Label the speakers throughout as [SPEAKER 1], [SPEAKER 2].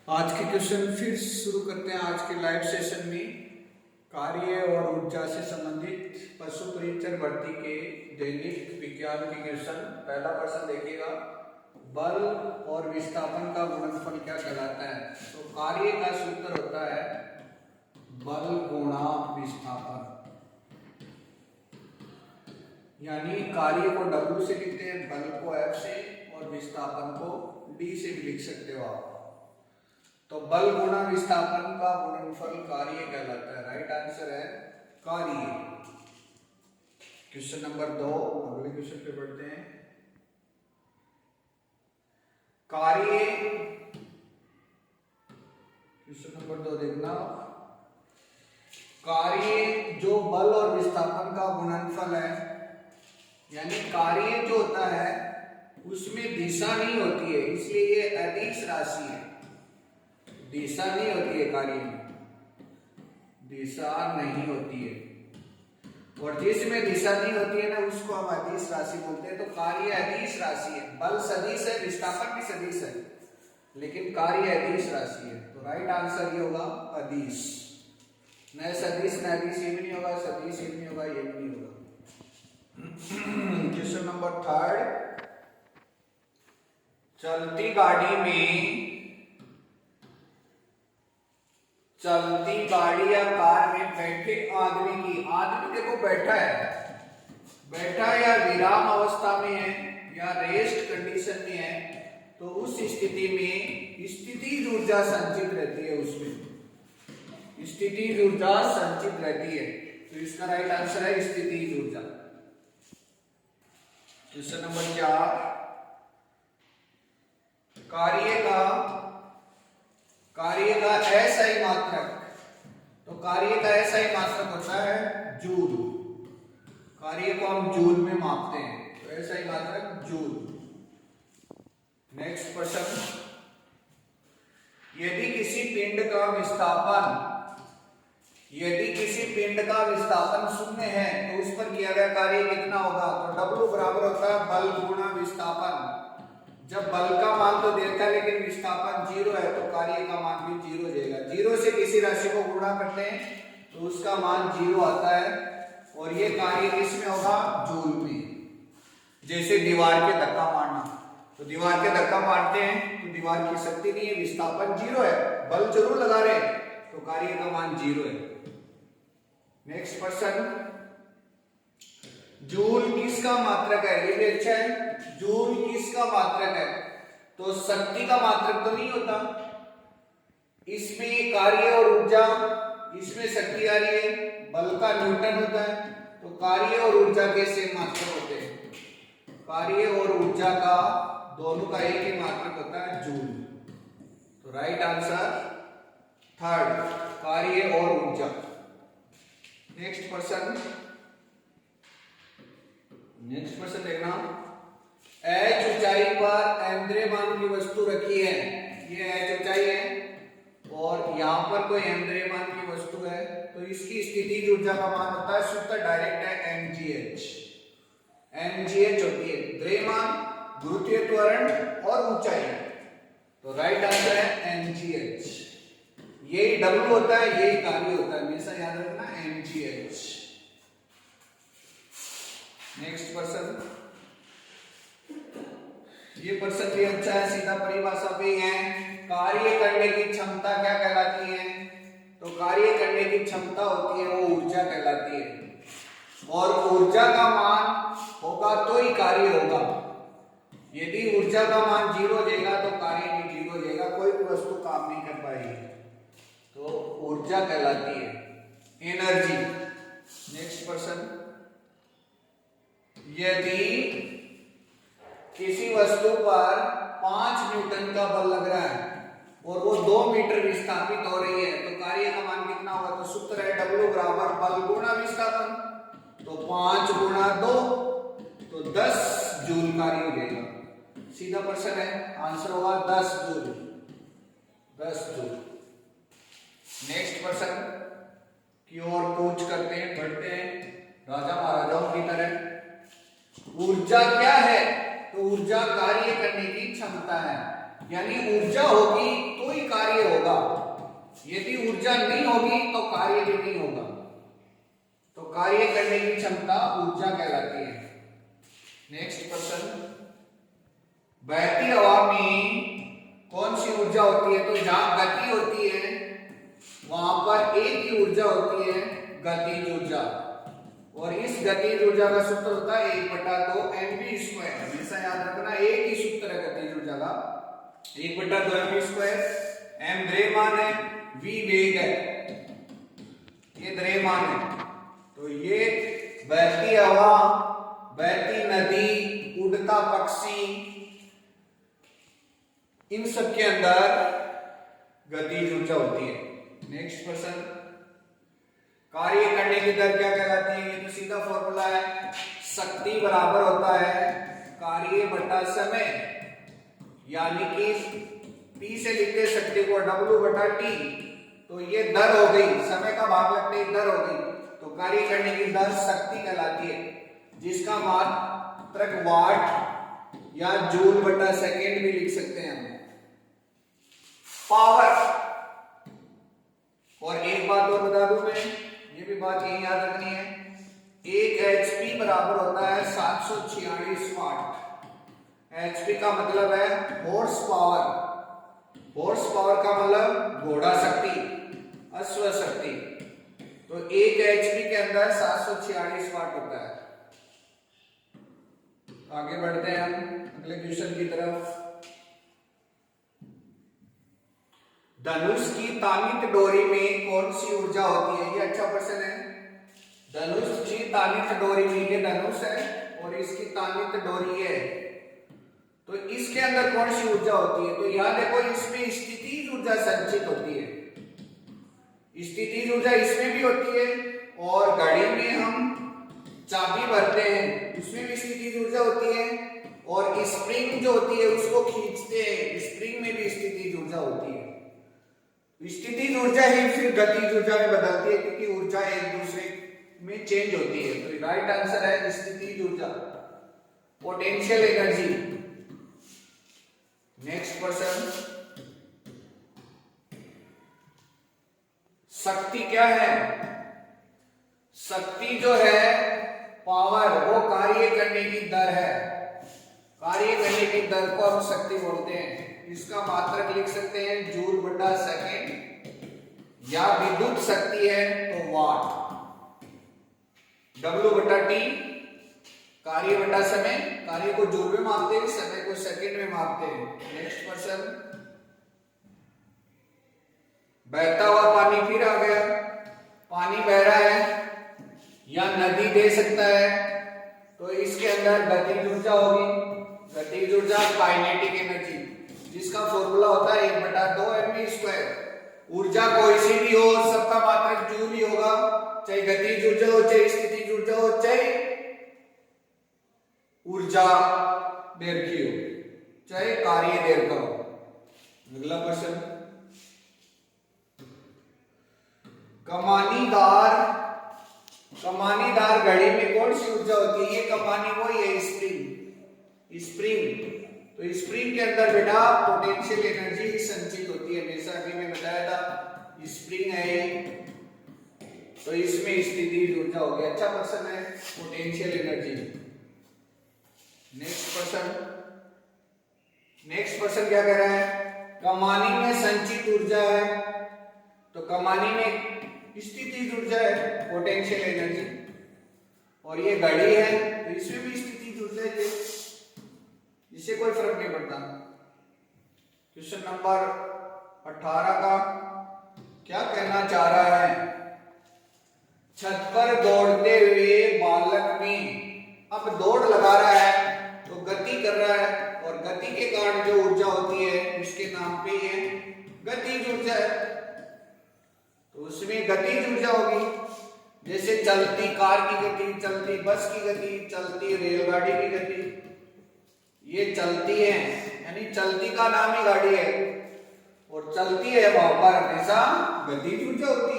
[SPEAKER 1] आज के क्वेश्चन फिर शुरू करते हैं। आज के लाइव सेशन में कार्य और ऊर्जा से संबंधित पशु परीक्षण भर्ती के दैनिक विज्ञान के क्वेश्चन। पहला प्रश्न देखिएगा, बल और विस्थापन का गुणनफल क्या कहलाता है। तो कार्य का सूत्र होता है बल गुणा विस्थापन, यानी कार्य को W से लिखते हैं, बल को F से और विस्थापन को D से भी लिख सकते हो आप। तो बल गुणा विस्थापन का गुणनफल कार्य कहलाता है। राइट आंसर है कार्य। क्वेश्चन नंबर 2, अगले क्वेश्चन पे बढ़ते हैं। कार्य, क्वेश्चन नंबर 2 देखना, कार्य जो बल और विस्थापन का गुणनफल है, यानी कार्य जो होता है उसमें दिशा नहीं होती है, इसलिए ये अदिश राशि है। दिशा नहीं होती है, कार्य में दिशा नहीं होती है, और जिसमें दिशा नहीं होती है ना उसको हम अदिश राशि बोलते हैं। तो कार्य अदिश राशि है। बल सदिश है, विस्थापन भी सदिश है, लेकिन कार्य अदिश राशि है। तो राइट आंसर ये होगा अदिश। न सदिश न अदिश, ये भी नहीं होगा, सदिश ये भी नहीं होगा, ये भी नहीं होगा। क्वेश्चन नंबर 3, चलती गाड़ी में, चलती गाड़ी या कार में बैठे आदमी की, आदमी देखो बैठा है या विराम अवस्था में है या रेस्ट कंडीशन में है, तो उस स्थिति में स्थितिज ऊर्जा संचित रहती है, उसमें स्थितिज ऊर्जा संचित रहती है। तो इसका राइट आंसर है स्थितिज ऊर्जा। क्वेश्चन नंबर 4, कार्य का एसआई मात्रक। तो कार्य का एसआई मात्रक होता है जूल। कार्य को हम जूल में मापते हैं, तो एसआई मात्रक जूल। नेक्स्ट क्वेश्चन, यदि किसी पिंड का विस्थापन शून्य है तो उस पर किया गया कार्य कितना होगा। तो W बराबर होता है बल गुणा विस्थापन। जब बल का मान तो देता है लेकिन विस्थापन 0 है, तो कार्य का मान भी 0 जाएगा। 0 से किसी राशि को गुणा करते हैं तो उसका मान 0 आता है, और ये कार्य किसमें होगा, जूल में। जैसे दीवार के धक्का मारना, तो दीवार के धक्का मारते हैं तो दीवार की शक्ति नहीं है, विस्थापन 0 है, बल जरूर लगा रहे, तो कार्य का मान 0 है। नेक्स्ट क्वेश्चन, जूल किसका मात्रक है। ये भी अच्छा है, जूल किसका मात्रक है। तो शक्ति का मात्रक तो नहीं होता, इसमें कार्य और ऊर्जा, इसमें शक्ति आ रही है, बल का न्यूटन होता है, तो कार्य और ऊर्जा के सेम मात्रक होते हैं। कार्य और ऊर्जा का दोनों का एक ही मात्रक होता है जूल। तो राइट आंसर 3, कार्य और ऊर्जा। नेक्स्ट क्वेश्चन देखना, एच ऊंचाई पर m द्रव्यमान की वस्तु रखी है। ये एच ऊंचाई है और यहां पर कोई m द्रव्यमान की वस्तु है, तो इसकी स्थितिज ऊर्जा का मान होता है, सूत्र डायरेक्ट है mgh। mgh होती है द्रव्यमान, गुरुत्वीय त्वरण और ऊंचाई। तो राइट आंसर है mgh। यही W होता है, यही कार्य होता है, हमेशा याद रखना mgh। नेक्स्ट क्वेश्चन, ये प्रश्न भी अच्छा है, सीधा परिभाषा पे है। कार्य करने की क्षमता क्या कहलाती है। तो कार्य करने की क्षमता होती है वो ऊर्जा कहलाती है, और ऊर्जा का मान होगा तो ही कार्य होगा। यदि ऊर्जा का मान 0 हो जाएगा तो कार्य भी 0 हो जाएगा, कोई भी वस्तु काम नहीं कर पाएगी। तो ऊर्जा कहलाती है एनर्जी। नेक्स्ट क्वेश्चन, यदि किसी वस्तु पर 5 न्यूटन का बल लग रहा है और वो 2 मीटर विस्थापित हो रही है, तो कार्य का मान कितना होगा। तो सूत्र है W बराबर बल गुणा विस्थापन। तो 5 गुणा 2 तो 10 जूल कार्य हो जाएगा। सीधा प्रश्न है, आंसर होगा 10 जूल। नेक्स्ट क्वेश्चन की ओर कूच करते हैं, बढ़ते हैं राजा महाराजाओं की तरह। ऊर्जा क्या है। तो ऊर्जा कार्य करने की क्षमता है, यानी ऊर्जा होगी तो ही कार्य यदि ऊर्जा नहीं होगी तो कार्य भी नहीं होगा। तो कार्य करने की क्षमता ऊर्जा कहलाती है। नेक्स्ट क्वेश्चन, बहती हवा में कौन सी ऊर्जा होती है? तो जहां गति होती है वहां पर एक ही ऊर्जा होती है, गतिज ऊर्जा। और इस गतिज ऊर्जा का सूत्र होता है 1/2 mv²। हमेशा याद रखना, एक ही सूत्र है गतिज ऊर्जा का, 1/2 mv²। m द्रव्यमान है, v वेग है, ये द्रव्यमान है। तो ये बहती हवा, बहती नदी, उड़ता पक्षी, इन सब के अंदर गतिज ऊर्जा होती है। नेक्स्ट क्वेश्चन, कार्य करने की दर क्या कहलाती है? ये तो सीधा फॉर्मूला है, शक्ति बराबर होता है कार्य बटा समय, यानी कि P से लिखते हैं शक्ति को W/T। तो ये दर हो गई, समय का भाग लगते ही दर हो गई। तो कार्य करने की दर शक्ति कहलाती है, जिसका मात्रक वाट या जूल/सेकेंड भी लिख सकते हैं हम। पावर, और एक बात और बता दूं मैं, ये भी बात यही याद रखनी है, 1 HP बराबर होता है 746 वाट। HP का मतलब है हॉर्स पावर। हॉर्स पावर का मतलब घोड़ा शक्ति, अश्व शक्ति। तो 1 HP के अंदर 746 वाट होता है। आगे बढ़ते हैं हम अगले क्वेश्चन की तरफ। धनुष की तानित डोरी में कौन सी ऊर्जा होती है? ये अच्छा प्रश्न है। धनुष की तानित डोरी में, ये धनुष है और इसकी तानित डोरी है, तो इसके अंदर कौन सी ऊर्जा होती है? तो यहां देखो, इसमें स्थितिज ऊर्जा संचित होती है। स्थितिज ऊर्जा इसमें भी होती है, और घड़ी में हम चाबी भरते हैं उसमें भी स्थितिज ऊर्जा होती है, और स्प्रिंग जो होती है उसको खींचते हैं, स्प्रिंग में भी स्थितिज ऊर्जा होती है। स्थितिज ऊर्जा ही फिर गतिज ऊर्जा में बदलती है, क्योंकि ऊर्जा एक दूसरे में चेंज होती है। तो राइट आंसर है स्थितिज ऊर्जा, पोटेंशियल एनर्जी। नेक्स्ट क्वेश्चन, शक्ति क्या है? शक्ति जो है पावर, वो कार्य करने की दर है। कार्य करने की दर को हम शक्ति बोलते हैं। इसका मात्रक लिख सकते हैं जूल/सेकेंड, या विद्युत शक्ति है तो वाट। W/T कार्य बटा समय, कार्य को जूल में मापते हैं, समय को सेकंड में मापते हैं। नेक्स्ट क्वेश्चन, बहता हुआ पानी फिर आ गया। पानी बह रहा है या नदी दे सकता है, तो इसके अंदर गतिज ऊर्जा होगी। गतिज ऊर्जा काइनेटिक एनर्जी, जिसका फॉर्मूला होता है 1/2 mv²। ऊर्जा कोई सी भी हो, सबका मात्रक जूल ही होगा, चाहे गतिज ऊर्जा हो, चाहे स्थितिज ऊर्जा हो, चाहे ऊर्जा देर की हो, चाहे कार्य देर का हो। अगला क्वेश्चन, कमानीदार घड़ी में कौन सी ऊर्जा होती है? ये कमानी वही है, स्प्रिंग। तो स्प्रिंग के अंदर बेटा पोटेंशियल एनर्जी संचित होती है। हमेशा अभी मैं बताया था, स्प्रिंग है तो इसमें स्थितिज ऊर्जा होगी। अच्छा क्वेश्चन है, पोटेंशियल एनर्जी। नेक्स्ट क्वेश्चन क्या कह रहा है? कमानी में संचित ऊर्जा है, तो कमानी में स्थितिज ऊर्जा है, पोटेंशियल एनर्जी। और ये घड़ी है तो इसमें भी स्थितिज ऊर्जा है, इससे कोई फर्क नहीं पड़ता। क्वेश्चन नंबर 18 का क्या कहना चाह रहा है? छत पर दौड़ते हुए बालक में अब दौड़ लगा रहा है, तो गति कर रहा है, और गति के कारण जो ऊर्जा होती है उसके नाम पे ये गतिज ऊर्जा है। तो उसमें गतिज ऊर्जा होगी, जैसे चलती कार की गति, चलती बस की गति, चलती रेलगाड़ी की गति। ये चलती है, यानी चलती का नाम ही गाड़ी है, और चलती है वहां पर हमेशा गतिज ऊर्जा होती है।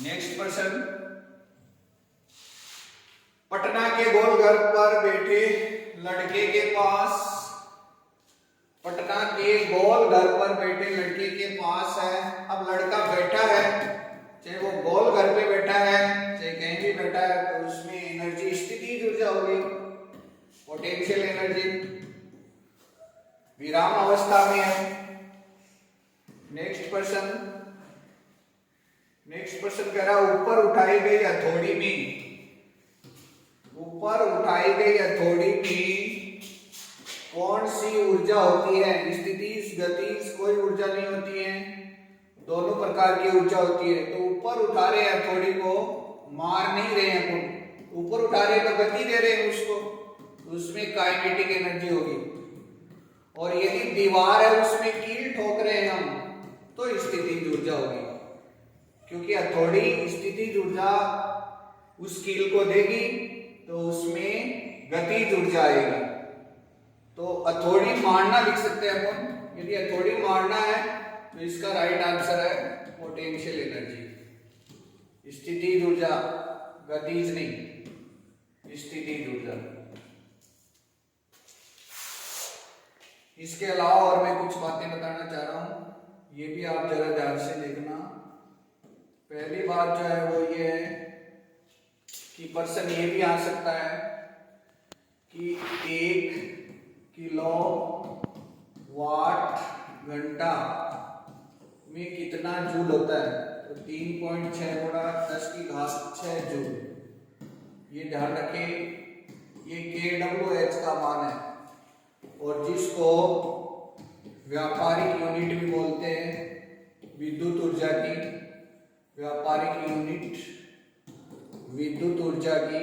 [SPEAKER 1] नेक्स्ट क्वेश्चन, पटना के गोलघर पर बैठे लड़के के पास पटना के गोल घर पर बैठे लड़के के पास है। अब लड़का बैठा है, चाहे वो गोल घर पे बैठा है चाहे कहीं भी बैठा है, तो उसमें एनर्जी स्थितिज ऊर्जा होगी, पोटेंशियल एनर्जी विराम अवस्था में है। नेक्स्ट पर्सन कह रहा ऊपर उठाई गई हथौड़ी में, ऊपर उठाई गई हथौड़ी में कौन सी ऊर्जा होती है? स्थितिज गतिज कोई ऊर्जा नहीं होती है, दोनों प्रकार की ऊर्जा होती है। तो ऊपर उठा रहे हैं हथौड़ी को, मार नहीं रहे हैं अपन, ऊपर उठा रहे हैं तो गति दे रहे हैं उसको, तो उसमें काइनेटिक एनर्जी होगी। और यदि दीवार है उसमें कील ठोक रहे हैं हम, तो स्थितिज ऊर्जा होगी, क्योंकि हथौड़ी स्थितिज ऊर्जा उस कील को देगी तो उसमें गतिज ऊर्जा आएगी। तो हथौड़ी मारना लिख सकते हैं अपन। यदि हथौड़ी मारना है तो इसका राइट आंसर है पोटेंशियल एनर्जी, स्थितिज ऊर्जा, गतिज नहीं, स्थितिज ऊर्जा। इसके अलावा और मैं कुछ बातें बताना चाह रहा हूं, ये भी आप जरा ध्यान से देखना। पहली बात जो है वो ये है कि पर्सन ये भी आ सकता है कि 1 किलो वाट घंटा में कितना जूल होता है, तो 3.6 गुणा 10⁻⁶ जूल। ये ध्यान रखें, ये kWh का मान है, और जिसको व्यापारिक यूनिट भी बोलते हैं विद्युत ऊर्जा की, व्यापारिक यूनिट विद्युत ऊर्जा की,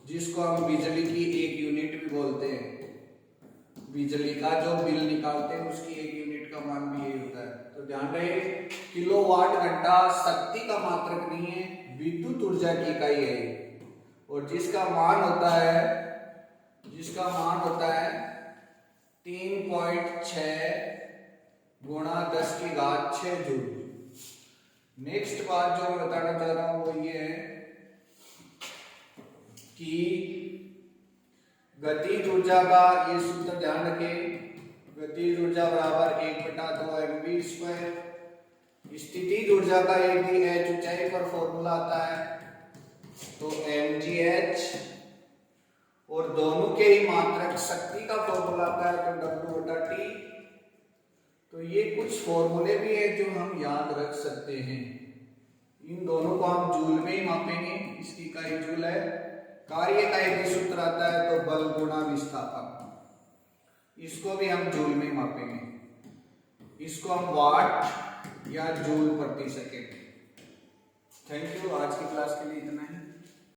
[SPEAKER 1] जिसको हम बिजली की एक यूनिट भी बोलते हैं। बिजली का जो बिल निकालते हैं उसकी एक यूनिट का मान भी यही होता है। तो ध्यान रहे, किलोवाट घंटा शक्ति का मात्रक नहीं है, विद्युत ऊर्जा की इकाई है, और जिसका मान होता है 3.6 गुणा 10⁻⁶ जूल। नेक्स्ट बात जो मैं बताना चाह रहा हूं वो ये है कि गतिज ऊर्जा का ये सूत्र ध्यान रखें, गतिज ऊर्जा बराबर 1/2 mv²। स्थितिज ऊर्जा का यदि h ऊंचाई पर फॉर्मूला आता है तो mgh, और दोनों के ही मात्रक शक्ति का फॉर्मूला आता है तो W/T। तो ये कुछ फॉर्मूले भी है जो हम याद रख सकते हैं। इन दोनों को हम जूल में ही मापेंगे, इसकी इकाई जूल है। कार्य का एक सूत्र आता है तो बल गुणा विस्थापन, इसको भी हम जूल में मापेंगे, इसको हम वाट या जूल प्रति सेकेंड। थैंक यू, आज की क्लास के लिए इतना ही।